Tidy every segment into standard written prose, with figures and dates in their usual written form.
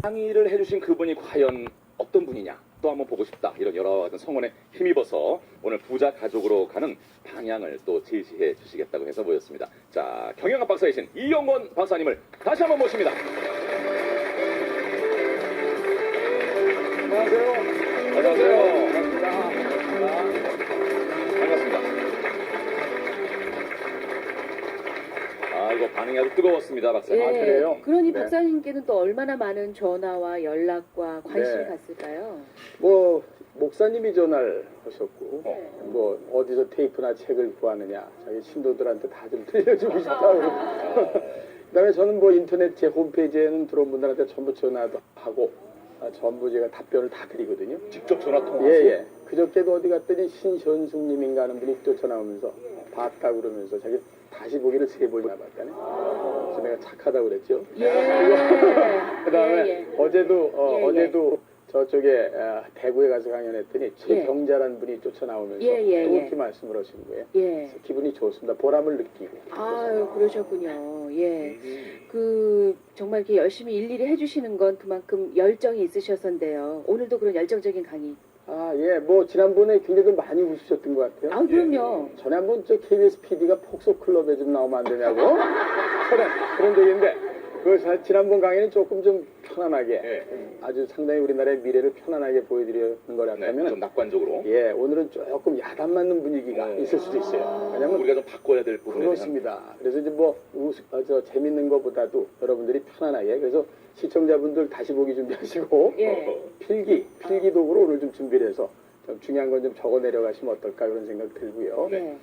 항의를 해주신 그분이 과연 어떤 분이냐 또 한번 보고 싶다 이런 여러 가지 성원에 힘입어서 오늘 부자 가족으로 가는 방향을 또 제시해 주시겠다고 해서 모였습니다. 자, 경영학 박사이신 이영권 박사님을 다시 한번 모십니다. 안녕하세요. 안녕하세요. 반갑습니다. 아, 이거 반응이 아주 뜨거웠습니다, 박사님. 예, 아, 그래요? 그러니 네. 박사님께는 또 얼마나 많은 전화와 연락과 관심이 네. 갔을까요? 뭐 목사님이 전화를 하셨고 네. 뭐 어디서 테이프나 책을 구하느냐 자기 신도들한테 다 좀 들려주고 싶다고 그다음에 저는 뭐 인터넷 제 홈페이지에는 들어온 분들한테 전부 전화도 하고 전부 제가 답변을 다 드리거든요. 직접 전화 통화. 예예. 그저께도 어디 갔더니 신현숙님인가 하는 분이 쫓아나오면서 봤다 그러면서 자기 다시 보기를 3번이나 봤다네. 그래서 내가 착하다고 그랬죠. 예. 그다음에 예, 예. 어제도 예, 예. 어제도 저쪽에 대구에 가서 강연했더니 최경자라는 분이 쫓아나오면서 예, 예, 또 예. 이렇게 말씀을 하신 거예요. 예. 그래서 기분이 좋습니다. 보람을 느끼고. 아유, 그러셨군요. 예. 그 정말 이렇게 열심히 일일이 해주시는 건 그만큼 열정이 있으셨던데요. 오늘도 그런 열정적인 강의. 아, 예. 뭐 지난번에 굉장히 많이 웃으셨던 것 같아요. 아, 그럼요. 전에 한번 저 KBS PD가 폭소 클럽에 좀 나오면 안 되냐고 그런 적인데 그 지난번 강의는 조금 좀 편안하게 아주 상당히 우리나라의 미래를 편안하게 보여드리는 거라면 네, 좀 낙관적으로. 예, 오늘은 조금 야단 맞는 분위기가 있을 수도 있어요. 왜냐면 우리가 좀 바꿔야 될 부분에 그렇습니다. 그래서 이제 뭐 재밌는 것보다도 여러분들이 편안하게 그래서 시청자분들 다시 보기 준비하시고 예. 필기독으로 오늘 좀 준비를 해서 좀 중요한 건 좀 적어 내려가시면 어떨까 그런 생각 들고요. 네.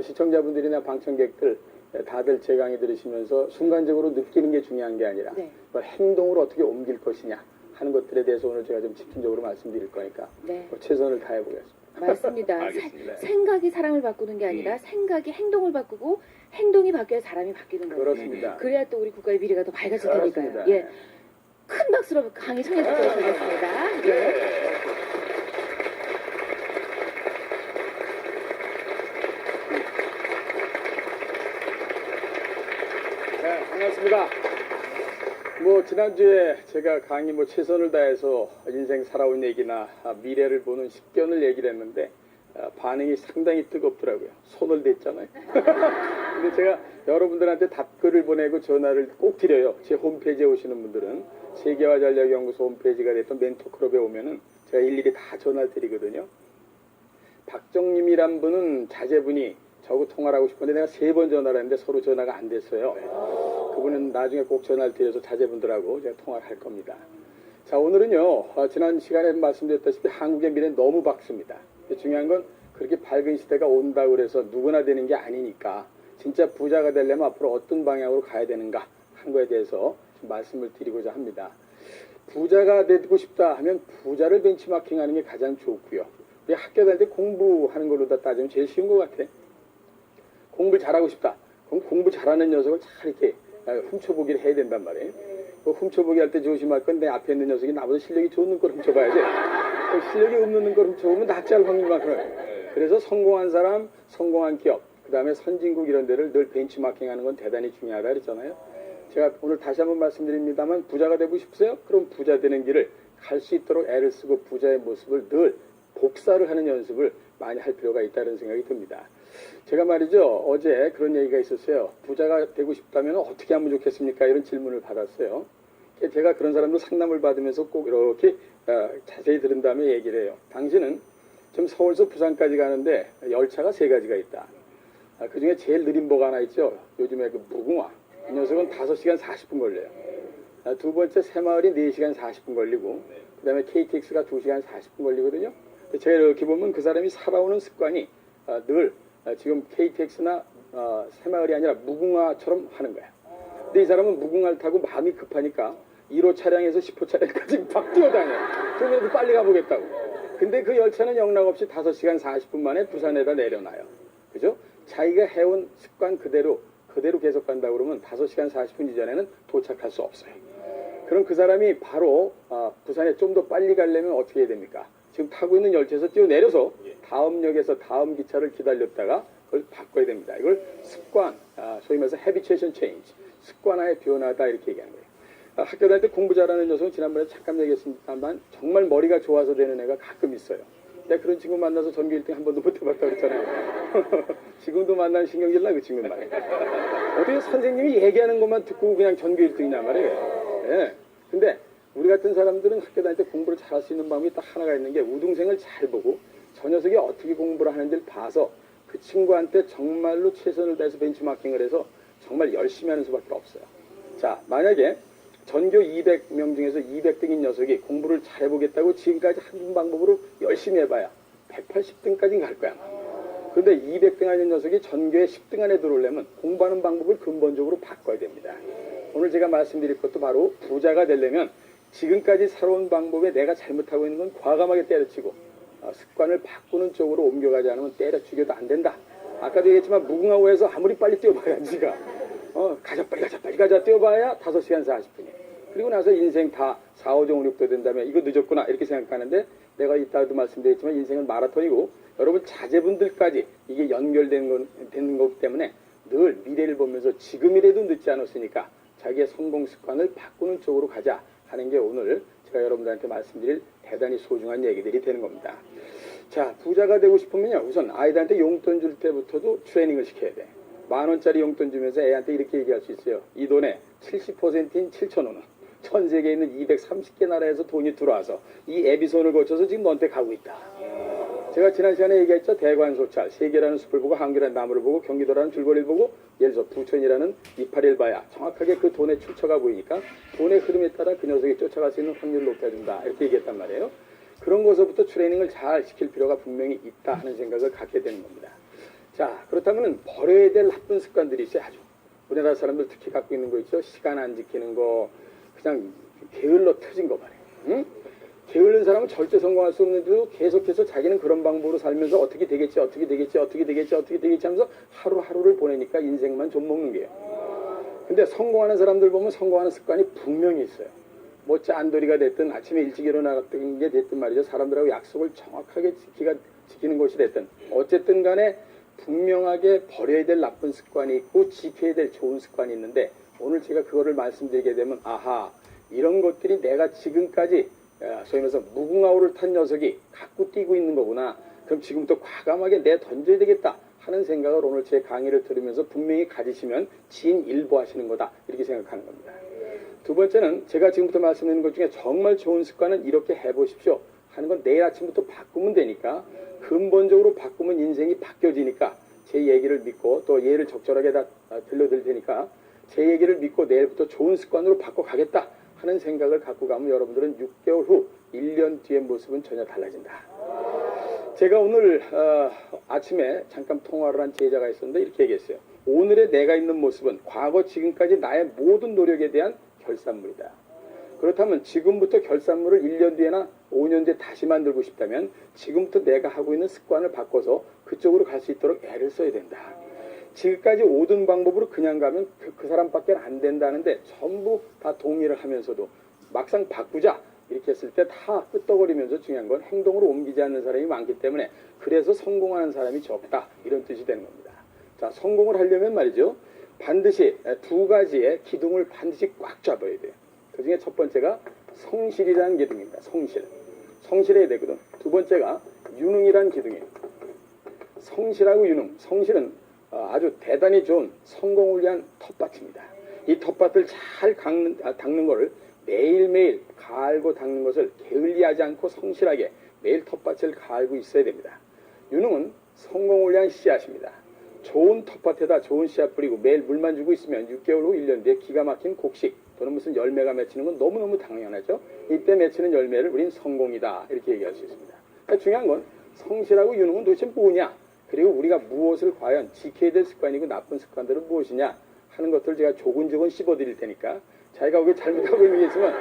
시청자분들이나 방청객들 다들 제 강의 들으시면서 순간적으로 느끼는 게 중요한 게 아니라 네. 그걸 행동으로 어떻게 옮길 것이냐 하는 것들에 대해서 오늘 제가 좀 집중적으로 말씀드릴 거니까 네. 최선을 다해 보겠습니다. 맞습니다. 알겠습니다. 생각이 사람을 바꾸는 게 아니라 생각이 행동을 바꾸고 행동이 바뀌어야 사람이 바뀌는 거예요. 그렇습니다. 그래야 또 우리 국가의 미래가 더 밝아질 테니까요. 그렇습니다. 예. 큰 박수로 강의 청해 듣도록 하겠습니다. 예. 네, 반갑습니다. 뭐 지난주에 제가 강의 뭐 최선을 다해서 인생 살아온 얘기나 미래를 보는 식견을 얘기를 했는데 반응이 상당히 뜨겁더라고요. 손을 댔잖아요. 근데 제가 여러분들한테 답글을 보내고 전화를 꼭 드려요. 제 홈페이지에 오시는 분들은 세계화전략연구소 홈페이지가 됐던 멘토클럽에 오면은 제가 일일이 다 전화를 드리거든요. 박정님이란 분은 자제분이 저하고 통화를 하고 싶은데 내가 3번 전화를 했는데 서로 전화가 안 됐어요. 그분은 나중에 꼭 전화를 드려서 자제분들하고 제가 통화를 할 겁니다. 자, 오늘은요, 지난 시간에 말씀드렸다시피 한국의 미래는 너무 밝습니다. 중요한 건 그렇게 밝은 시대가 온다고 그래서 누구나 되는 게 아니니까 진짜 부자가 되려면 앞으로 어떤 방향으로 가야 되는가 하는 거에 대해서 좀 말씀을 드리고자 합니다. 부자가 되고 싶다 하면 부자를 벤치마킹 하는 게 가장 좋고요. 우리 학교 다닐 때 공부하는 걸로 다 따지면 제일 쉬운 것 같아. 공부 잘하고 싶다. 그럼 공부 잘하는 녀석을 잘 이렇게 훔쳐보기를 해야 된단 말이에요. 그 훔쳐보기 할 때 조심할 건 내 앞에 있는 녀석이 나보다 실력이 좋은 걸 훔쳐봐야지. 실력이 없는 걸 훔쳐보면 납치할 확률이 많거든요. 그래서 성공한 사람, 성공한 기업, 그 다음에 선진국 이런 데를 늘 벤치마킹하는 건 대단히 중요하다 그랬잖아요. 제가 오늘 다시 한번 말씀드립니다만 부자가 되고 싶으세요? 그럼 부자 되는 길을 갈 수 있도록 애를 쓰고 부자의 모습을 늘 복사를 하는 연습을 많이 할 필요가 있다는 생각이 듭니다. 제가 말이죠, 어제 그런 얘기가 있었어요. 부자가 되고 싶다면 어떻게 하면 좋겠습니까? 이런 질문을 받았어요. 제가 그런 사람들 상담을 받으면서 꼭 이렇게 자세히 들은 다음에 얘기를 해요. 당신은 지금 서울에서 부산까지 가는데 열차가 3가지가 있다. 그 중에 제일 느린 복 하나 있죠. 요즘에 그 무궁화. 이 녀석은 5시간 40분 걸려요. 두 번째 새마을이 4시간 40분 걸리고 그 다음에 KTX가 2시간 40분 걸리거든요. 제가 이렇게 보면 그 사람이 살아오는 습관이 늘 지금 KTX나 새마을이 아니라 무궁화처럼 하는 거야. 근데 이 사람은 무궁화를 타고 마음이 급하니까 1호 차량에서 10호 차량까지 막 뛰어다녀요. 좀이라도 빨리 가보겠다고. 근데 그 열차는 영락없이 5시간 40분 만에 부산에다 내려놔요. 그죠? 자기가 해온 습관 그대로 계속 간다 그러면 5시간 40분 이전에는 도착할 수 없어요. 그럼 그 사람이 바로 부산에 좀 더 빨리 가려면 어떻게 해야 됩니까? 지금 타고 있는 열차에서 뛰어내려서 다음 역에서 다음 기차를 기다렸다가 그걸 바꿔야 됩니다. 이걸 습관, 소위 말해서 habituation change, 습관화의 변화다 이렇게 얘기하는 거예요. 학교 다닐 때 공부 잘하는 녀석은 지난번에 잠깐 얘기했습니다만 정말 머리가 좋아서 되는 애가 가끔 있어요. 내가 그런 친구 만나서 전교 1등 한 번도 못 해봤다고 그랬잖아요. 지금도 만나면 신경질 나, 그 친구는 말이에요. 어떻게 선생님이 얘기하는 것만 듣고 그냥 전교 1등이냐 말이에요. 예. 근데 우리 같은 사람들은 학교 다닐 때 공부를 잘할 수 있는 방법이 딱 하나가 있는 게 우등생을 잘 보고 저 녀석이 어떻게 공부를 하는지를 봐서 그 친구한테 정말로 최선을 다해서 벤치마킹을 해서 정말 열심히 하는 수밖에 없어요. 자, 만약에 전교 200명 중에서 200등인 녀석이 공부를 잘해보겠다고 지금까지 한 방법으로 열심히 해봐야 180등까지는 갈 거야. 그런데 200등 하는 녀석이 전교에 10등 안에 들어오려면 공부하는 방법을 근본적으로 바꿔야 됩니다. 오늘 제가 말씀드릴 것도 바로 부자가 되려면 지금까지 살아온 방법에 내가 잘못하고 있는 건 과감하게 때려치고 습관을 바꾸는 쪽으로 옮겨가지 않으면 때려 죽여도 안 된다. 아까도 얘기했지만 무궁화호에서 아무리 빨리 뛰어봐야 지가 가자 빨리 가자 뛰어봐야 5시간 40분이에요. 그리고 나서 인생 다 4, 5종 6도 된 다음에 이거 늦었구나 이렇게 생각하는데 내가 이따도 말씀드렸지만 인생은 마라톤이고 여러분 자제분들까지 이게 연결되는 거기 때문에 늘 미래를 보면서 지금이라도 늦지 않았으니까 자기의 성공 습관을 바꾸는 쪽으로 가자 하는 게 오늘 제가 여러분들한테 말씀드릴 대단히 소중한 얘기들이 되는 겁니다. 자, 부자가 되고 싶으면요 우선 아이들한테 용돈 줄 때부터도 트레이닝을 시켜야 돼. 10,000원짜리 용돈 주면서 애한테 이렇게 얘기할 수 있어요. 이 돈의 70%인 7,000원은 전 세계에 있는 230개 나라에서 돈이 들어와서 이 애비손을 거쳐서 지금 너한테 가고 있다. 제가 지난 시간에 얘기했죠. 대관소찰, 세계라는 숲을 보고 한계라는 나무를 보고 경기도라는 줄거리를 보고 예를 들어서 부천이라는 이파리를 봐야 정확하게 그 돈의 출처가 보이니까 돈의 흐름에 따라 그 녀석이 쫓아갈 수 있는 확률을 높여준다. 이렇게 얘기했단 말이에요. 그런 것부터 트레이닝을 잘 시킬 필요가 분명히 있다 하는 생각을 갖게 되는 겁니다. 자, 그렇다면 버려야 될 나쁜 습관들이 있어야죠. 우리나라 사람들 특히 갖고 있는 거 있죠. 시간 안 지키는 거, 그냥 게을러 터진 거 말이에요. 응? 게으른 사람은 절대 성공할 수 없는데도 계속해서 자기는 그런 방법으로 살면서 어떻게 되겠지 하면서 하루하루를 보내니까 인생만 좀 먹는 게요. 근데 성공하는 사람들 보면 성공하는 습관이 분명히 있어요. 뭐 짠돌이가 됐든 아침에 일찍 일어나는 게 됐든 말이죠. 사람들하고 약속을 정확하게 지키는 것이 됐든 어쨌든 간에 분명하게 버려야 될 나쁜 습관이 있고 지켜야 될 좋은 습관이 있는데 오늘 제가 그거를 말씀드리게 되면 아하 이런 것들이 내가 지금까지 소위 말해서 무궁화호를 탄 녀석이 갖고 뛰고 있는 거구나. 그럼 지금부터 과감하게 내 던져야 되겠다 하는 생각을 오늘 제 강의를 들으면서 분명히 가지시면 진일보하시는 거다 이렇게 생각하는 겁니다. 두 번째는 제가 지금부터 말씀드리는 것 중에 정말 좋은 습관은 이렇게 해보십시오 하는 건 내일 아침부터 바꾸면 되니까 근본적으로 바꾸면 인생이 바뀌어지니까 제 얘기를 믿고 또 예를 적절하게 다 들려드릴 테니까 제 얘기를 믿고 내일부터 좋은 습관으로 바꿔가겠다 하는 생각을 갖고 가면 여러분들은 6개월 후 1년 뒤의 모습은 전혀 달라진다. 제가 오늘 아침에 잠깐 통화를 한 제자가 있었는데 이렇게 얘기했어요. 오늘의 내가 있는 모습은 과거 지금까지 나의 모든 노력에 대한 결산물이다. 그렇다면 지금부터 결산물을 1년 뒤에나 5년 뒤에 다시 만들고 싶다면 지금부터 내가 하고 있는 습관을 바꿔서 그쪽으로 갈 수 있도록 애를 써야 된다. 지금까지 오던 방법으로 그냥 가면 그 사람밖에 안 된다는데 전부 다 동의를 하면서도 막상 바꾸자 이렇게 했을 때 다 끄떡거리면서 중요한 건 행동으로 옮기지 않는 사람이 많기 때문에 그래서 성공하는 사람이 적다 이런 뜻이 되는 겁니다. 자, 성공을 하려면 말이죠. 반드시 두 가지의 기둥을 반드시 꽉 잡아야 돼요. 그 중에 첫 번째가 성실이라는 기둥입니다. 성실해야 되거든. 두 번째가 유능이라는 기둥이에요. 성실하고 유능. 성실은 아주 대단히 좋은 성공을 위한 텃밭입니다. 이 텃밭을 잘 닦는 것을 매일매일 갈고 닦는 것을 게을리하지 않고 성실하게 매일 텃밭을 갈고 있어야 됩니다. 유능은 성공을 위한 씨앗입니다. 좋은 텃밭에다 좋은 씨앗 뿌리고 매일 물만 주고 있으면 6개월 후 1년 뒤에 기가 막힌 곡식 또는 무슨 열매가 맺히는 건 너무너무 당연하죠. 이때 맺히는 열매를 우린 성공이다 이렇게 얘기할 수 있습니다. 그러니까 중요한 건 성실하고 유능은 도대체 뭐냐, 그리고 우리가 무엇을 과연 지켜야 될 습관이고 나쁜 습관들은 무엇이냐 하는 것들을 제가 조근조근 씹어드릴 테니까 자기가 그게 잘못하고 있는 게 있으면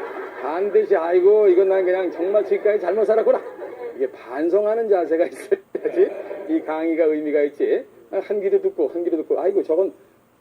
반드시 아이고 이건 난 그냥 정말 지금까지 잘못 살았구나 이게 반성하는 자세가 있어야지 이 강의가 의미가 있지. 한 귀로 듣고 아이고 저건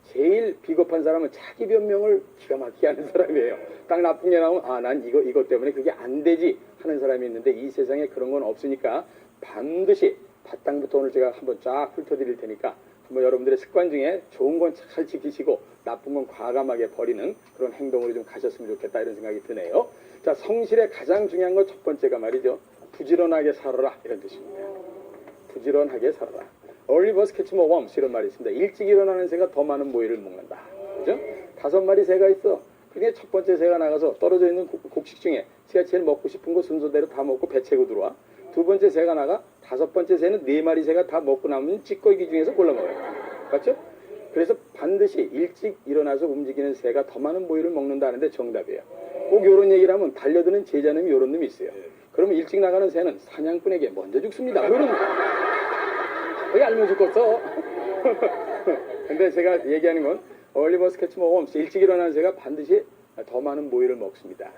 제일 비겁한 사람은 자기 변명을 기가 막히게 하는 사람이에요. 딱 나쁜 게 나오면 난 이것 때문에 그게 안 되지 하는 사람이 있는데 이 세상에 그런 건 없으니까 반드시 바탕부터 오늘 제가 한번 쫙 훑어드릴 테니까 뭐 여러분들의 습관 중에 좋은 건 잘 지키시고 나쁜 건 과감하게 버리는 그런 행동으로 좀 가셨으면 좋겠다 이런 생각이 드네요. 자, 성실의 가장 중요한 건 첫 번째가 말이죠. 부지런하게 살아라 이런 뜻입니다. 부지런하게 살아라. Early birds catch more worms 이런 말이 있습니다. 일찍 일어나는 새가 더 많은 모이를 먹는다. 그죠? 5마리 새가 있어. 그게 첫 번째 새가 나가서 떨어져 있는 곡식 중에 새가 제일 먹고 싶은 거 순서대로 다 먹고 배 채고 들어와. 두 번째 새가 나가. 5번째 새는 4마리 새가 다 먹고 남은 찌꺼기 중에서 골라 먹어요. 맞죠? 그래서 반드시 일찍 일어나서 움직이는 새가 더 많은 모이를 먹는다는데 정답이에요. 꼭 이런 얘기를 하면 달려드는 제자님이 이런 놈이 있어요. 그러면 일찍 나가는 새는 사냥꾼에게 먼저 죽습니다. 이런 왜 알면 죽겠어? 근데 제가 얘기하는 건 Early birds catch more worms. 일찍 일어나는 새가 반드시 더 많은 모이를 먹습니다.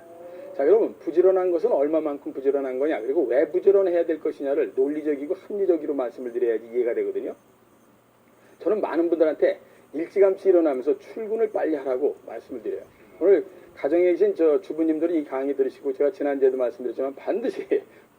자, 여러분 부지런한 것은 얼마만큼 부지런한 거냐, 그리고 왜 부지런해야 될 것이냐를 논리적이고 합리적으로 말씀을 드려야지 이해가 되거든요. 저는 많은 분들한테 일찌감치 일어나면서 출근을 빨리 하라고 말씀을 드려요. 오늘 가정에 계신 저 주부님들이 이 강의 들으시고 제가 지난주에도 말씀드렸지만 반드시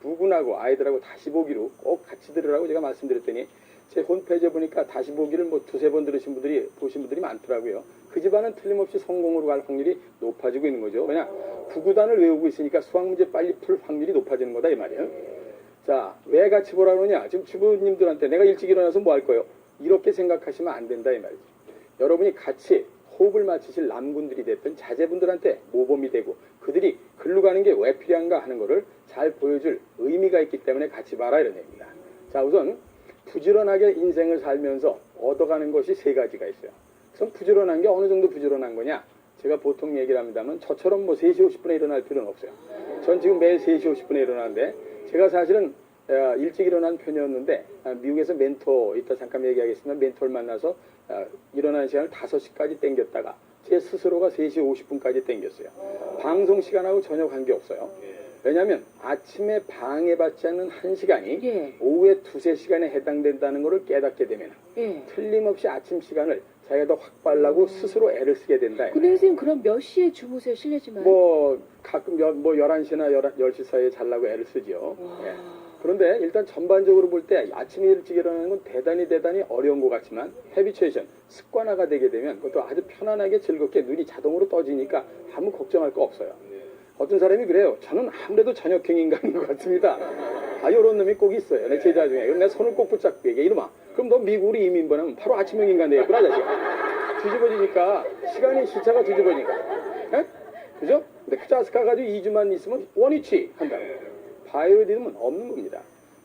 부군하고 아이들하고 다시 보기로 꼭 같이 들으라고 제가 말씀드렸더니 제 홈페이지에 보니까 다시 보기를 뭐 2-3번 들으신 분들이 보신 분들이 많더라고요. 그 집안은 틀림없이 성공으로 갈 확률이 높아지고 있는 거죠. 왜냐? 구구단을 외우고 있으니까 수학 문제 빨리 풀 확률이 높아지는 거다 이 말이에요. 자, 왜 같이 보라 그러냐? 지금 주부님들한테 내가 일찍 일어나서 뭐 할 거예요? 이렇게 생각하시면 안 된다 이 말이죠. 여러분이 같이 호흡을 맞추실 남군들이 됐든 자제분들한테 모범이 되고 그들이 글로 가는 게 왜 필요한가 하는 거를 잘 보여줄 의미가 있기 때문에 같이 봐라 이런 얘기입니다. 자, 우선 부지런하게 인생을 살면서 얻어가는 것이 3가지가 있어요. 그럼 부지런한 게 어느 정도 부지런한 거냐? 제가 보통 얘기를 합니다만 저처럼 뭐 3시 50분에 일어날 필요는 없어요. 전 지금 매일 3시 50분에 일어나는데 제가 사실은 일찍 일어난 편이었는데 미국에서 멘토 이따 잠깐 얘기하겠습니다. 멘토를 만나서 일어나는 시간을 5시까지 땡겼다가 제 스스로가 3시 50분까지 땡겼어요. 방송 시간하고 전혀 관계없어요. 왜냐하면 아침에 방해받지 않는 1시간이 예. 오후에 2-3시간에 해당된다는 것을 깨닫게 되면 예. 틀림없이 아침 시간을 자기가 더 확보하려고 스스로 애를 쓰게 된다. 근데 선생님 그럼 몇 시에 주무세요? 실례지만. 뭐 가끔 11시나 10시 사이에 자려고 애를 쓰죠. 예. 그런데 일단 전반적으로 볼 때 아침에 일찍 일어나는 건 대단히 어려운 것 같지만 헤비추에이션, 습관화가 되게 되면 그것도 아주 편안하게 즐겁게 눈이 자동으로 떠지니까 아무 걱정할 거 없어요. 어떤 사람이 그래요. 저는 아무래도 저녁형 인간인 것 같습니다. 이런 놈이 꼭 있어요. 내 제자 중에. 그럼 내가 손을 꼭 붙잡고 얘기해. 이놈아, 그럼 너 미국으로 이민 보내면 바로 아침형 인간 되겠구나, 자식아. 뒤집어지니까, 시간이 시차가 뒤집어지니까. 에? 그죠? 근데 그 자식 가가지고 2주만 있으면 원위치 한다. 바이오리듬은 없는 겁니다.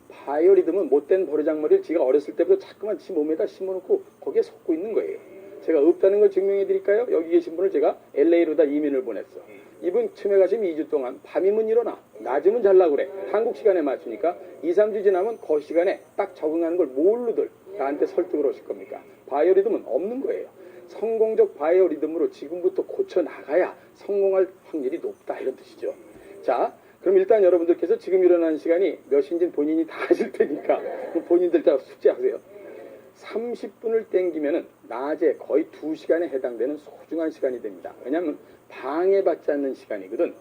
바이오리듬은 못된 버르장머리를 지가 어렸을 때부터 자꾸만 지 몸에다 심어놓고 거기에 속고 있는 거예요. 제가 없다는 걸 증명해 드릴까요? 여기 계신 분을 제가 LA로다 이민을 보냈어. 이분 처음에 가시면 2주 동안 밤이면 일어나, 낮이면 잘라고 그래. 한국 시간에 맞추니까 2-3주 지나면 그 시간에 딱 적응하는 걸 뭘로들 나한테 설득을 하실 겁니까? 바이오리듬은 없는 거예요. 성공적 바이오리듬으로 지금부터 고쳐나가야 성공할 확률이 높다 이런 뜻이죠. 자, 그럼 일단 여러분들께서 지금 일어나는 시간이 몇인지는 본인이 다 아실 테니까 본인들 다 숙제하세요. 30분을 땡기면은 낮에 거의 2시간에 해당되는 소중한 시간이 됩니다. 왜냐하면 방해받지 않는 시간이거든.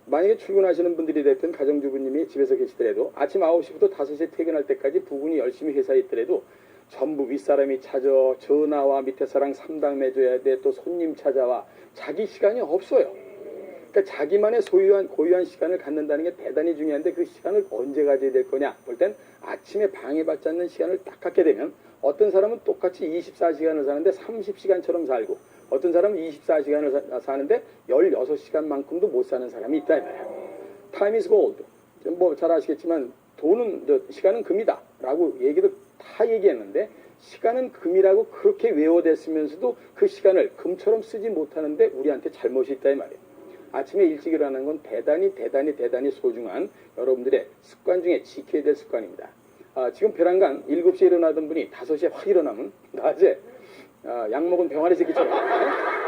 만약에 출근하시는 분들이 됐든 가정주부님이 집에서 계시더라도 아침 9시부터 5시에 퇴근할 때까지 부군이 열심히 회사에 있더라도 전부 윗사람이 찾아 전화와 밑에 사람 상담해줘야 돼. 또 손님 찾아와. 자기 시간이 없어요. 그러니까 자기만의 고유한 시간을 갖는다는 게 대단히 중요한데 그 시간을 언제 가져야 될 거냐 볼 땐 아침에 방해받지 않는 시간을 딱 갖게 되면 어떤 사람은 똑같이 24시간을 사는데 30시간처럼 살고 어떤 사람은 24시간을 사는데 16시간만큼도 못 사는 사람이 있다 이 말이야. Time is gold. 뭐 잘 아시겠지만 시간은 금이다 라고 얘기도 다 얘기했는데 시간은 금이라고 그렇게 외워댔으면서도 그 시간을 금처럼 쓰지 못하는데 우리한테 잘못이 있다 이 말이에요. 아침에 일찍 일어나는 건 대단히 소중한 여러분들의 습관 중에 지켜야 될 습관입니다. 지금 벼랑간 7시에 일어나던 분이 5시에 확 일어나면 낮에 약 먹은 병아리 새끼처럼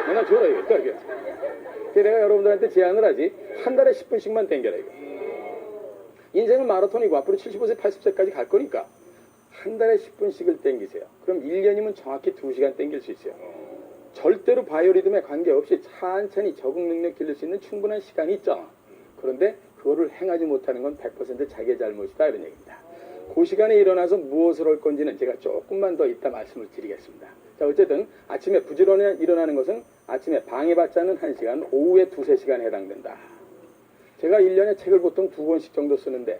맨날 졸아요. 이렇게. 내가 여러분들한테 제안을 하지 한 달에 10분씩만 땡겨라 이거. 인생은 마라톤이고 앞으로 75세 80세까지 갈 거니까 한 달에 10분씩을 땡기세요. 그럼 1년이면 정확히 2시간 땡길 수 있어요. 절대로 바이오리듬에 관계없이 천천히 적응 능력 길릴 수 있는 충분한 시간이 있잖아. 그런데 그거를 행하지 못하는 건 100% 자기의 잘못이다 이런 얘기입니다. 그 시간에 일어나서 무엇을 할 건지는 제가 조금만 더 이따 말씀을 드리겠습니다. 자, 어쨌든 아침에 부지런히 일어나는 것은 아침에 방해받지 않는 1시간, 오후에 2~3시간에 해당된다. 제가 1년에 책을 보통 2권씩 정도 쓰는데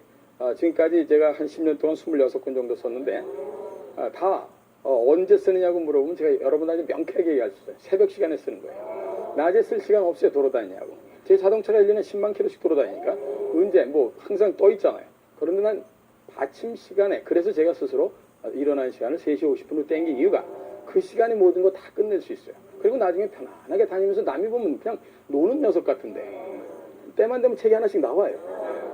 지금까지 제가 한 10년 동안 26권 정도 썼는데 다 언제 쓰느냐고 물어보면 제가 여러분한테 명쾌하게 얘기할 수 있어요. 새벽 시간에 쓰는 거예요. 낮에 쓸 시간 없어요. 돌아다니냐고. 제 자동차가 1년에 10만 킬로씩 돌아다니니까 언제 뭐 항상 떠 있잖아요. 그런데 난 아침 시간에 그래서 제가 스스로 일어나는 시간을 3시 50분으로 땡긴 이유가 그 시간에 모든 거 다 끝낼 수 있어요. 그리고 나중에 편안하게 다니면서 남이 보면 그냥 노는 녀석 같은데 때만 되면 책이 하나씩 나와요.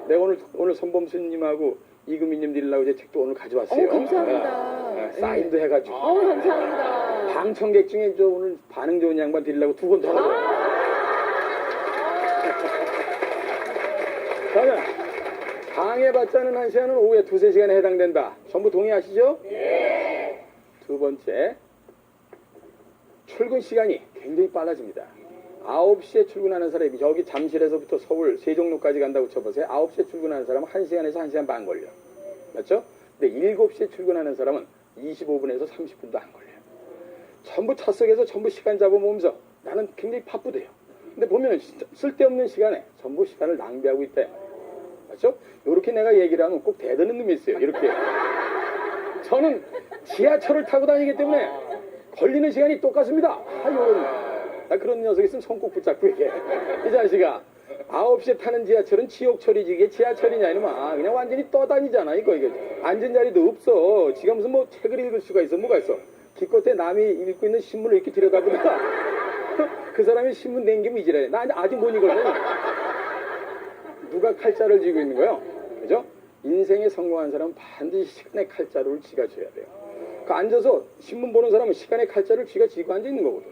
내가 오늘 선범수님하고 이금희님 드리려고 제 책도 오늘 가져왔어요. 감사합니다. 네, 사인도 해가지고. 감사합니다. 방청객 중에 저 오늘 반응 좋은 양반 드리려고 2권 더 가져왔어요. 그러면 방해받지 않은 1시간은 오후에 2~3시간에 해당된다. 전부 동의하시죠? 예. 두 번째, 출근 시간이 굉장히 빨라집니다. 9시에 출근하는 사람이 여기 잠실에서부터 서울 세종로까지 간다고 쳐보세요. 9시에 출근하는 사람은 1시간에서 1시간 반 걸려. 맞죠? 근데 7시에 출근하는 사람은 25분에서 30분도 안 걸려요. 전부 차 속에서 전부 시간 잡아보면서 나는 굉장히 바쁘대요. 근데 보면 쓸데없는 시간에 전부 시간을 낭비하고 있다. 맞죠? 이렇게 내가 얘기를 하면 꼭 대드는 놈이 있어요. 이렇게. 저는 지하철을 타고 다니기 때문에 걸리는 시간이 똑같습니다. 그런 녀석 있으면 손 꼭 붙잡고 얘기해. 이 자식아, 9시에 타는 지하철은 지옥철이지 이게 지하철이냐 이놈아. 그냥 완전히 떠다니잖아. 이거 앉은 자리도 없어. 지가 무슨 뭐 책을 읽을 수가 있어. 뭐가 있어. 기껏해 남이 읽고 있는 신문을 이렇게 들여다보다가 그 사람이 신문 냉기면 이지랄해. 나 아직 못 읽었네. 누가 칼자를 쥐고 있는 거예요? 그죠? 인생에 성공한 사람은 반드시 시간의 칼자루를 쥐가 쥐어야 돼요. 그 앉아서 신문 보는 사람은 시간의 칼자루를 쥐가 쥐고 앉아 있는 거거든.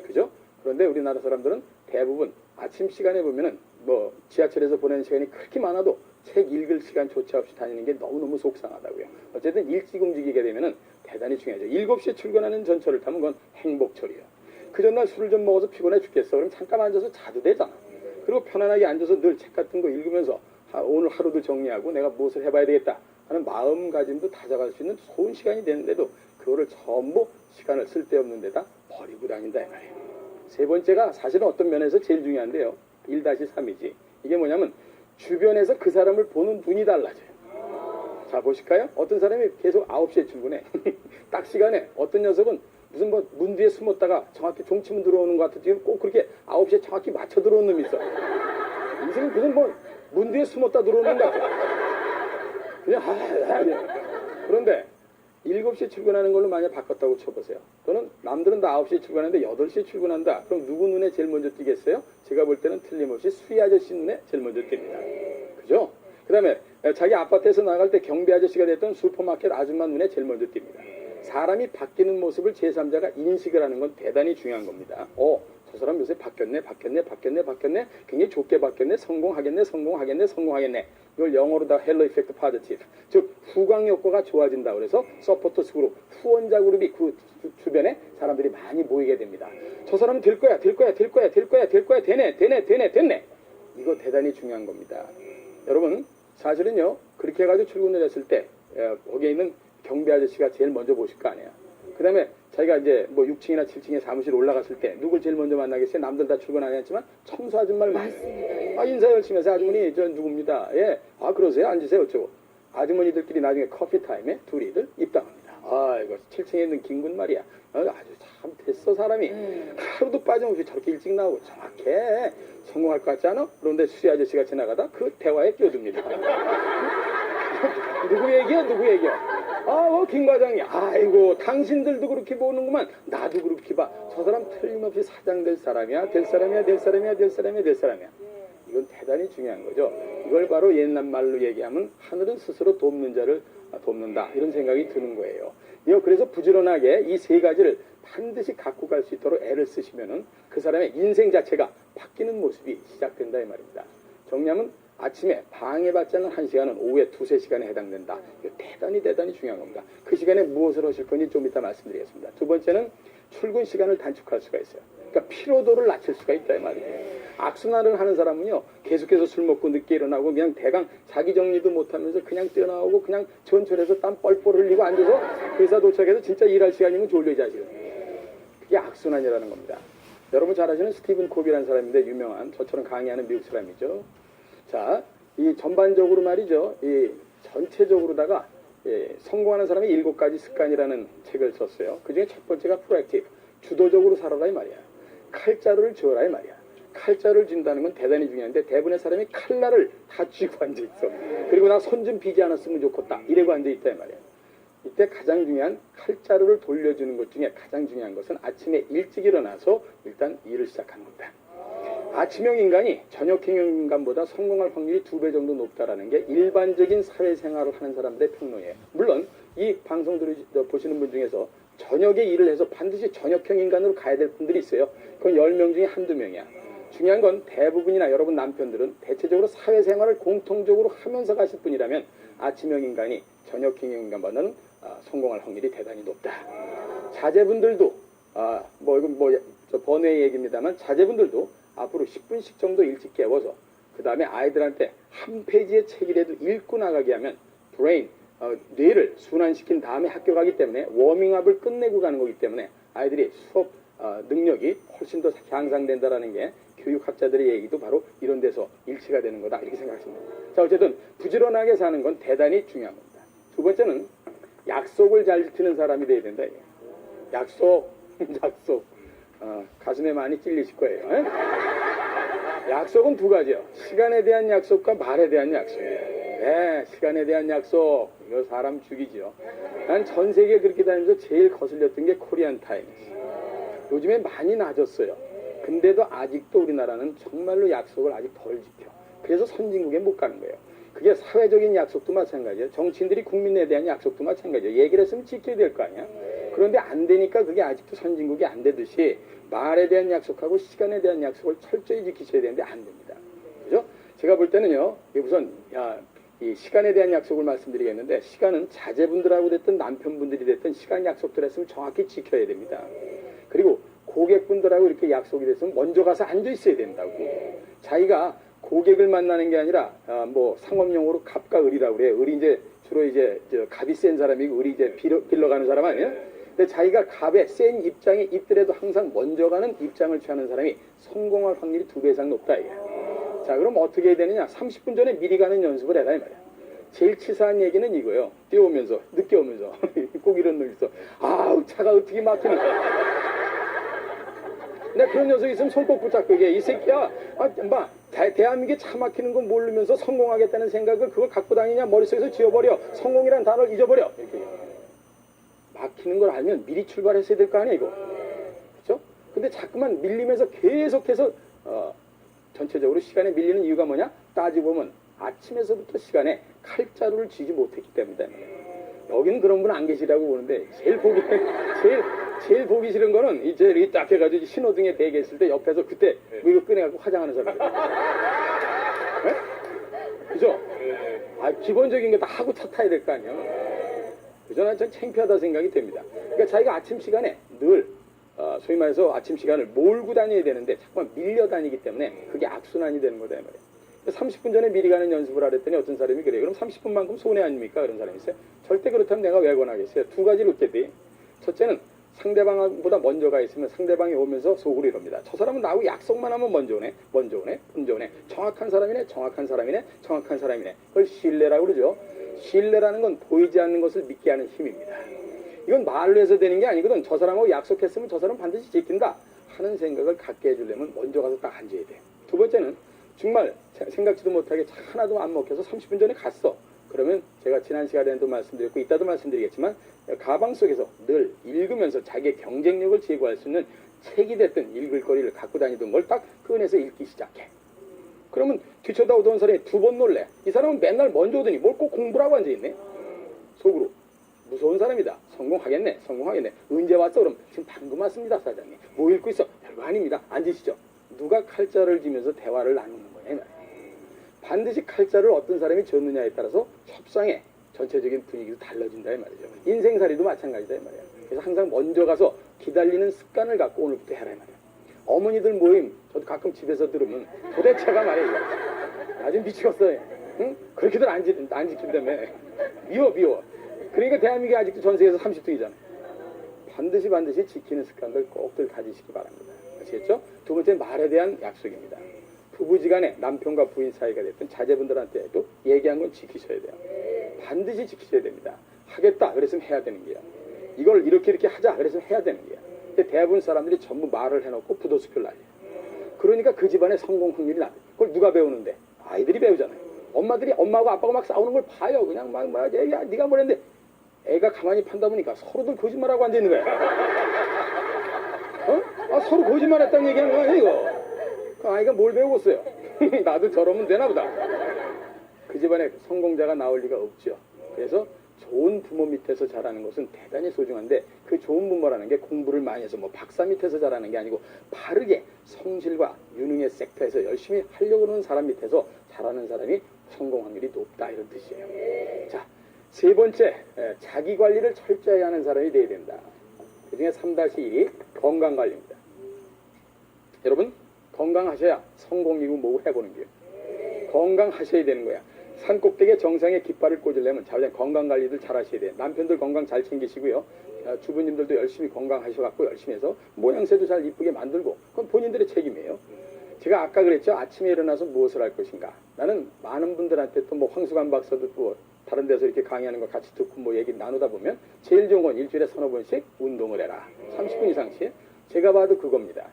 그죠? 그런데 우리나라 사람들은 대부분 아침 시간에 보면은 뭐 지하철에서 보내는 시간이 그렇게 많아도 책 읽을 시간조차 없이 다니는 게 너무너무 속상하다고요. 어쨌든 일찍 움직이게 되면은 대단히 중요하죠. 7시에 출근하는 전철을 타면 그건 행복철이에요. 그 전날 술을 좀 먹어서 피곤해 죽겠어. 그럼 잠깐 앉아서 자도 되잖아. 그리고 편안하게 앉아서 늘 책 같은 거 읽으면서 오늘 하루도 정리하고 내가 무엇을 해봐야 되겠다 하는 마음가짐도 다져갈 수 있는 좋은 시간이 되는데도 그거를 전부 시간을 쓸데없는 데다 버리고 다닌다 이 말이에요. 세 번째가 사실은 어떤 면에서 제일 중요한데요. 1-3이지. 이게 뭐냐면 주변에서 그 사람을 보는 눈이 달라져요. 자 보실까요? 어떤 사람이 계속 9시에 출근해. 딱 시간에 어떤 녀석은 무슨 뭐 문 뒤에 숨었다가 정확히 종치문 들어오는 것 같은 꼭 그렇게 9시에 정확히 맞춰 들어오는 놈이 있어. 인생은 무슨 뭐 문 뒤에 숨었다 들어오는 것 같아. 그냥 그런데 7시에 출근하는 걸로 만약 바꿨다고 쳐보세요. 또는 남들은 다 9시에 출근하는데 8시에 출근한다. 그럼 누구 눈에 제일 먼저 띄겠어요? 제가 볼 때는 틀림없이 수희 아저씨 눈에 제일 먼저 띕니다. 그죠? 그 다음에 자기 아파트에서 나갈 때 경비 아저씨가 됐던 슈퍼마켓 아줌마 눈에 제일 먼저 띕니다. 사람이 바뀌는 모습을 제3자가 인식을 하는 건 대단히 중요한 겁니다. 저 사람 요새 바뀌었네. 굉장히 좋게 바뀌었네. 성공하겠네. 이걸 영어로다 헬로 이펙트 파지티브. 즉 후광 효과가 좋아진다. 그래서 서포터스 그룹, 후원자 그룹이 그 주변에 사람들이 많이 모이게 됩니다. 저 사람은 될 거야. 되네. 이거 대단히 중요한 겁니다. 여러분 사실은요. 그렇게 해가지고 출근을 했을 때 거기에 있는 경비 아저씨가 제일 먼저 보실 거 아니에요. 그 다음에 자기가 이제 뭐 6층이나 7층에 사무실 올라갔을 때 누굴 제일 먼저 만나겠어요? 남들 다 출근 안 했지만 청소 아줌마를 맞습니다. 인사 열심히 해서 아주머니 저 누굽니다. 예. 그러세요? 앉으세요. 어쩌고. 아주머니들끼리 나중에 커피 타임에 둘이들 입당합니다. 이거 7층에 있는 김군 말이야. 아주 참 됐어 사람이. 하루도 빠짐없이 저렇게 일찍 나오고 정확해. 성공할 것 같지 않아? 그런데 수리 아저씨가 지나가다 그 대화에 끼어듭니다. 누구 얘기야? 김 과장이. 아이고, 당신들도 그렇게 보는구만. 나도 그렇게 봐. 저 사람 틀림없이 사장 될 사람이야. 이건 대단히 중요한 거죠. 이걸 바로 옛날 말로 얘기하면 하늘은 스스로 돕는 자를 돕는다. 이런 생각이 드는 거예요. 그래서 부지런하게 이 세 가지를 반드시 갖고 갈 수 있도록 애를 쓰시면은 그 사람의 인생 자체가 바뀌는 모습이 시작된다 이 말입니다. 정리하면 아침에 방해받지 않는 1시간은 오후에 2~3시간에 해당된다. 이거 대단히 중요한 겁니다. 그 시간에 무엇을 하실 건지 좀 이따 말씀드리겠습니다. 두 번째는 출근 시간을 단축할 수가 있어요. 그러니까 피로도를 낮출 수가 있다 이 말이에요. 악순환을 하는 사람은요, 계속해서 술 먹고 늦게 일어나고 그냥 대강 자기 정리도 못하면서 그냥 뛰어나오고 그냥 전철에서 땀 뻘뻘 흘리고 앉아서 회사 도착해서 진짜 일할 시간이면 졸려 이 자식은. 그게 악순환이라는 겁니다. 여러분 잘 아시는 스티븐 코비라는 사람인데 유명한 저처럼 강의하는 미국 사람이죠. 자, 이 전반적으로 말이죠. 이 전체적으로다가 성공하는 사람의 7가지 습관이라는 책을 썼어요. 그 중에 첫 번째가 프로액티브, 주도적으로 살아라 이 말이야. 칼자루를 쥐어라 이 말이야. 칼자루를 쥔다는 건 대단히 중요한데 대부분의 사람이 칼날을 다 쥐고 앉아있어. 그리고 나 손 좀 비지 않았으면 좋겠다 이러고 앉아있다 이 말이야. 이때 가장 중요한 칼자루를 돌려주는 것 중에 가장 중요한 것은 아침에 일찍 일어나서 일단 일을 시작하는 겁니다. 아침형 인간이 저녁형 인간보다 성공할 확률이 2배 정도 높다라는 게 일반적인 사회생활을 하는 사람들의 평론이에요. 물론 이 방송 보시는 분 중에서 저녁에 일을 해서 반드시 저녁형 인간으로 가야 될 분들이 있어요. 그건 10명 중에 한두 명이야. 중요한 건 대부분이나 여러분 남편들은 대체적으로 사회생활을 공통적으로 하면서 가실 분이라면 아침형 인간이 저녁형 인간보다는 성공할 확률이 대단히 높다. 자제분들도 이건 저 번외의 얘기입니다만 자제분들도 앞으로 10분씩 정도 일찍 깨워서 그 다음에 아이들한테 한 페이지의 책이라도 읽고 나가게 하면 브레인, 뇌를 순환시킨 다음에 학교 가기 때문에 워밍업을 끝내고 가는 거기 때문에 아이들이 수업 능력이 훨씬 더 향상된다라는 게 교육학자들의 얘기도 바로 이런 데서 일치가 되는 거다 이렇게 생각하십니다. 자, 어쨌든 부지런하게 사는 건 대단히 중요한 겁니다. 두 번째는 약속을 잘 지키는 사람이 돼야 된다. 약속 가슴에 많이 찔리실 거예요. 약속은 두 가지요. 시간에 대한 약속과 말에 대한 약속이에요. 네, 시간에 대한 약속 이거 사람 죽이죠. 난 전 세계 그렇게 다니면서 제일 거슬렸던 게 코리안 타임스. 요즘에 많이 낮았어요. 근데도 아직도 우리나라는 정말로 약속을 아직 덜 지켜. 그래서 선진국에 못 가는 거예요. 그게 사회적인 약속도 마찬가지예요. 정치인들이 국민에 대한 약속도 마찬가지예요. 얘기를 했으면 지켜야 될 거 아니야. 그런데 안 되니까 그게 아직도 선진국이 안 되듯이 말에 대한 약속하고 시간에 대한 약속을 철저히 지키셔야 되는데 안 됩니다. 그죠? 제가 볼 때는요. 우선 이 시간에 대한 약속을 말씀드리겠는데 시간은 자제분들하고 됐든 남편분들이 됐든 시간 약속들 했으면 정확히 지켜야 됩니다. 그리고 고객분들하고 이렇게 약속이 됐으면 먼저 가서 앉아 있어야 된다고. 자기가 고객을 만나는 게 아니라 상업용어로 갑과 을이라고 그래요. 을이 이제 주로 이제 갑이 센 사람이고 을이 이제 빌러 가는 사람 아니에요? 근데 자기가 갑의 센 입장에 있더라도 항상 먼저 가는 입장을 취하는 사람이 성공할 확률이 2배 이상 높다 이게. 자, 그럼 어떻게 해야 되느냐? 30분 전에 미리 가는 연습을 해라 이 말이야. 제일 치사한 얘기는 이거예요. 뛰어오면서 늦게 오면서 꼭 이런 놈 있어. 아우 차가 어떻게 막히니까. 근데 그런 녀석이 있으면 손꼭 붙잡고 이게 이 새끼야 대한민국에 차 막히는 건 모르면서 성공하겠다는 생각을 그걸 갖고 다니냐 머릿속에서 지워버려. 성공이라는 단어를 잊어버려. 이렇게. 막히는 걸 알면 미리 출발했어야 될 거 아니야 이거. 그렇죠? 근데 자꾸만 밀리면서 계속해서 전체적으로 시간에 밀리는 이유가 뭐냐? 따지고 보면 아침에서부터 시간에 칼자루를 쥐지 못했기 때문이다. 여기는 그런 분 안 계시라고 보는데 제일 보기 싫은 거는 이제 이렇게 딱 해가지고 신호등에 대기했을 때 옆에서 그때 이거 꺼내갖고 화장하는 사람들. 그죠? 기본적인 거 다 하고 차 타야 될 거 아니야. 그죠? 난 전 창피하다 생각이 됩니다. 그러니까 자기가 아침 시간에 늘 소위 말해서 아침 시간을 몰고 다녀야 되는데 자꾸만 밀려 다니기 때문에 그게 악순환이 되는 거다 이 말이에요. 30분 전에 미리 가는 연습을 하랬더니 어떤 사람이 그래요. 그럼 30분만큼 손해 아닙니까? 그런 사람이 있어요. 절대 그렇다면 내가 왜 권하겠어요. 두 가지로 웃게 돼. 첫째는 상대방보다 먼저 가 있으면 상대방이 오면서 속으로 이럽니다. 저 사람은 나하고 약속만 하면 먼저 오네. 정확한 사람이네. 그걸 신뢰라고 그러죠. 신뢰라는 건 보이지 않는 것을 믿게 하는 힘입니다. 이건 말로 해서 되는 게 아니거든. 저 사람하고 약속했으면 저 사람 반드시 지킨다 하는 생각을 갖게 해주려면 먼저 가서 딱 앉아야 돼. 두 번째는 정말 생각지도 못하게 차 하나도 안 먹혀서 30분 전에 갔어. 그러면 제가 지난 시간에도 말씀드렸고 이따도 말씀드리겠지만 가방 속에서 늘 읽으면서 자기의 경쟁력을 제고할 수 있는 책이 됐든 읽을 거리를 갖고 다니던 걸 딱 꺼내서 읽기 시작해. 그러면 뒤쳐다오던 사람이 두 번 놀래. 이 사람은 맨날 먼저 오더니 뭘 꼭 공부라고 앉아있네. 속으로 무서운 사람이다. 성공하겠네. 언제 왔어? 그럼 지금 방금 왔습니다 사장님. 뭐 읽고 있어? 별거 아닙니다. 앉으시죠. 누가 칼자를 쥐면서 대화를 나누는 거냐. 반드시 칼자를 어떤 사람이 쥐느냐에 따라서 협상의 전체적인 분위기도 달라진다 이 말이죠. 인생살이도 마찬가지다 이 말이야. 그래서 항상 먼저 가서 기다리는 습관을 갖고 오늘부터 해라 이 말이야. 어머니들 모임 저도 가끔 집에서 들으면 도대체가 말이에요. 나 좀 미치겠어요. 응? 그렇게들 안 지킨다며. 미워. 그러니까 대한민국이 아직도 전 세계에서 30등이잖아요. 반드시 지키는 습관들 꼭들 가지시기 바랍니다. 아시겠죠? 두 번째 말에 대한 약속입니다. 부부지간에 남편과 부인 사이가 됐든 자제분들한테도 얘기한 건 지키셔야 돼요. 반드시 지키셔야 됩니다. 하겠다 그랬으면 해야 되는 게요. 이걸 이렇게 하자 그랬으면 해야 되는 게요. 근데 대부분 사람들이 전부 말을 해놓고 부도수표를 날려요. 그러니까 그 집안의 성공 확률이 낮아요. 그걸 누가 배우는데? 아이들이 배우잖아요. 엄마들이 엄마하고 아빠가 막 싸우는 걸 봐요. 그냥 막 야, 네가 뭐랬는데 애가 가만히 판다 보니까 서로들 거짓말하고 앉아있는 거야. 서로 거짓말했다는 얘기하는 거 아니야 이거. 그 아이가 뭘 배우겠어요. 나도 저러면 되나 보다. 그 집안에 성공자가 나올 리가 없죠. 그래서 좋은 부모 밑에서 자라는 것은 대단히 소중한데 그 좋은 부모라는 게 공부를 많이 해서 뭐 박사 밑에서 자라는 게 아니고 바르게 성실과 유능의 섹터에서 열심히 하려고 하는 사람 밑에서 자라는 사람이 성공 확률이 높다 이런 뜻이에요. 자, 세 번째, 자기 관리를 철저히 하는 사람이 되어야 된다. 그 중에 3-1이 건강관리입니다. 여러분 건강하셔야 성공이고 뭐고 해보는 게요. 건강하셔야 되는 거야. 산꼭대기에 정상의 깃발을 꽂으려면 자기의 건강관리들 잘 하셔야 돼요. 남편들 건강 잘 챙기시고요. 주부님들도 열심히 건강하셔갖고 열심히 해서 모양새도 잘 이쁘게 만들고 그건 본인들의 책임이에요. 제가 아까 그랬죠. 아침에 일어나서 무엇을 할 것인가. 나는 많은 분들한테 또 뭐 황수관 박사도 또 다른 데서 이렇게 강의하는 거 같이 듣고 뭐 얘기 나누다 보면 제일 좋은 건 일주일에 3-4번씩 운동을 해라. 30분 이상씩. 제가 봐도 그겁니다.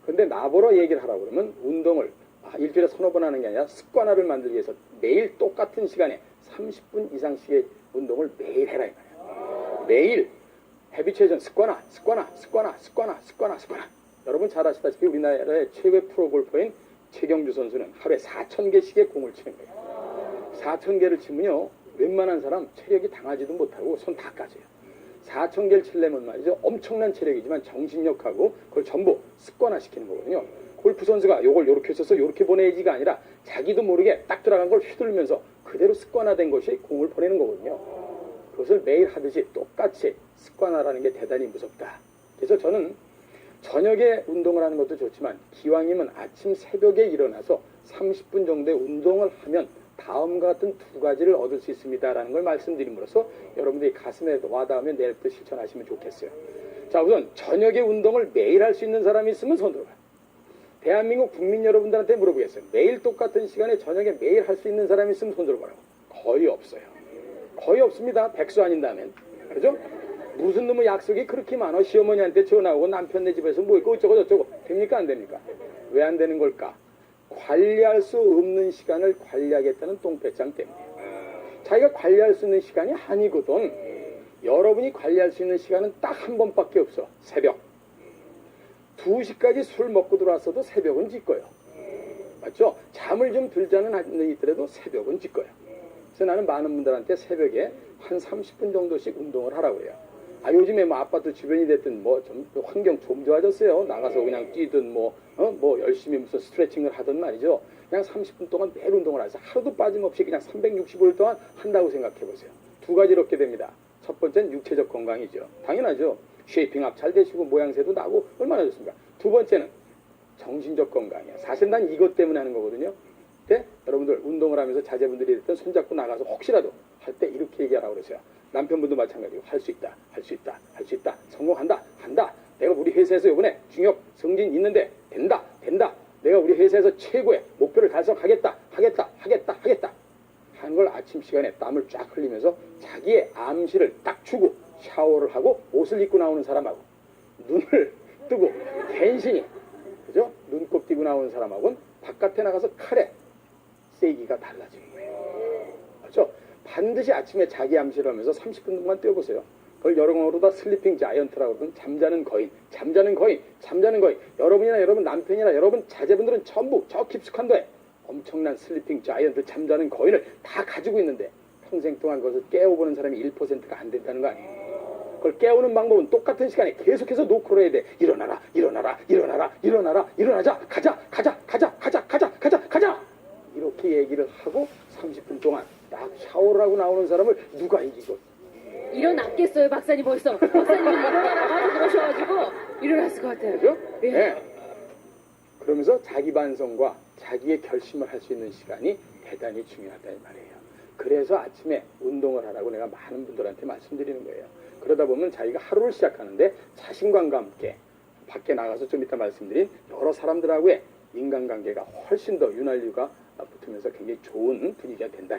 근데 나보러 얘기를 하라고 그러면 운동을 일주일에 3-4번 하는 게 아니라 습관화를 만들기 위해서 매일 똑같은 시간에 30분 이상씩의 운동을 매일 해라 이 말이에요. 매일 헤비체전 습관화. 여러분 잘 아시다시피 우리나라의 최고의 프로골퍼인 최경주 선수는 하루에 4,000개씩의 공을 치는 거예요. 4,000개를 치면요 웬만한 사람 체력이 당하지도 못하고 손 다 까져요. 4,000개를 치려면 말이죠 엄청난 체력이지만 정신력하고 그걸 전부 습관화시키는 거거든요. 골프 선수가 요걸 요렇게 써서 요렇게 보내야지가 아니라 자기도 모르게 딱 들어간 걸 휘둘면서 그대로 습관화된 것이 공을 보내는 거거든요. 그것을 매일 하듯이 똑같이 습관화라는 게 대단히 무섭다. 그래서 저는 저녁에 운동을 하는 것도 좋지만 기왕이면 아침 새벽에 일어나서 30분 정도의 운동을 하면 다음과 같은 두 가지를 얻을 수 있습니다라는 걸 말씀드림으로써 여러분들이 가슴에 와닿으면 내일부터 실천하시면 좋겠어요. 자, 우선 저녁에 운동을 매일 할 수 있는 사람이 있으면 손 들어봐요. 대한민국 국민 여러분들한테 물어보겠어요. 매일 똑같은 시간에 저녁에 매일 할 수 있는 사람이 있으면 손 들어보라고. 거의 없어요. 거의 없습니다. 백수 아닌다면. 그죠? 무슨 놈의 약속이 그렇게 많아. 시어머니한테 전화오고 남편네 집에서 뭐 있고 어쩌고 저쩌고. 됩니까 안 됩니까? 왜 안 되는 걸까? 관리할 수 없는 시간을 관리하겠다는 똥배짱 때문에. 자기가 관리할 수 있는 시간이 아니거든. 여러분이 관리할 수 있는 시간은 딱 한 번밖에 없어. 새벽. 2시까지 술 먹고 들어왔어도 새벽은 짓거요. 맞죠? 잠을 좀 들자는 있더라도 새벽은 짓거요. 그래서 나는 많은 분들한테 새벽에 한 30분 정도씩 운동을 하라고 해요. 요즘에 뭐 아파트 주변이 됐든 뭐 좀 환경 좀 좋아졌어요. 나가서 그냥 뛰든 뭐 열심히 무슨 스트레칭을 하든 말이죠. 그냥 30분 동안 매일 운동을 하세요. 하루도 빠짐없이 그냥 365일 동안 한다고 생각해 보세요. 두 가지로 얻게 됩니다. 첫 번째는 육체적 건강이죠. 당연하죠. 쉐이핑업 잘 되시고 모양새도 나고 얼마나 좋습니까? 두 번째는 정신적 건강이에요. 사실 난 이것 때문에 하는 거거든요. 근데 여러분들 운동을 하면서 자제분들이 됐든 손잡고 나가서 혹시라도 할 때 이렇게 얘기하라고 그러세요. 남편분도 마찬가지고 할 수 있다. 성공한다. 한다. 내가 우리 회사에서 이번에 중역 승진 있는데 된다. 내가 우리 회사에서 최고의 목표를 달성하겠다. 하는 걸 아침 시간에 땀을 쫙 흘리면서 자기의 암시를 딱 주고 샤워를 하고 옷을 입고 나오는 사람하고 눈을 뜨고 간신히 그죠? 눈곱 띄고 나오는 사람하고는 바깥에 나가서 칼에 세기가 달라지는 거예요. 그렇죠? 반드시 아침에 자기 암시를 하면서 30분 동안 뛰어보세요. 그걸 영어로 다 슬리핑 자이언트라고 그러면 잠자는 거인. 여러분이나 여러분 남편이나 여러분 자제분들은 전부 저 깊숙한데 엄청난 슬리핑 자이언트 잠자는 거인을 다 가지고 있는데 평생 동안 그것을 깨워보는 사람이 1%가 안 된다는 거 아니에요. 그걸 깨우는 방법은 똑같은 시간에 계속해서 노크를 해야 돼. 일어나라. 일어나자. 가자. 이렇게 얘기를 하고 30분 동안 딱 샤워를 하고 나오는 사람을 누가 이기고. 일어났겠어요, 박사님 벌써. 박사님이 일어나라고 하고 그러셔가지고 일어났을 것 같아요. 그죠? 예. 네. 그러면서 자기 반성과 자기의 결심을 할 수 있는 시간이 대단히 중요하다 이 말이에요. 그래서 아침에 운동을 하라고 내가 많은 분들한테 말씀드리는 거예요. 그러다 보면 자기가 하루를 시작하는데 자신감과 함께 밖에 나가서 좀 이따 말씀드린 여러 사람들하고의 인간관계가 훨씬 더 윤활유가 붙으면서 굉장히 좋은 분위기가 된다.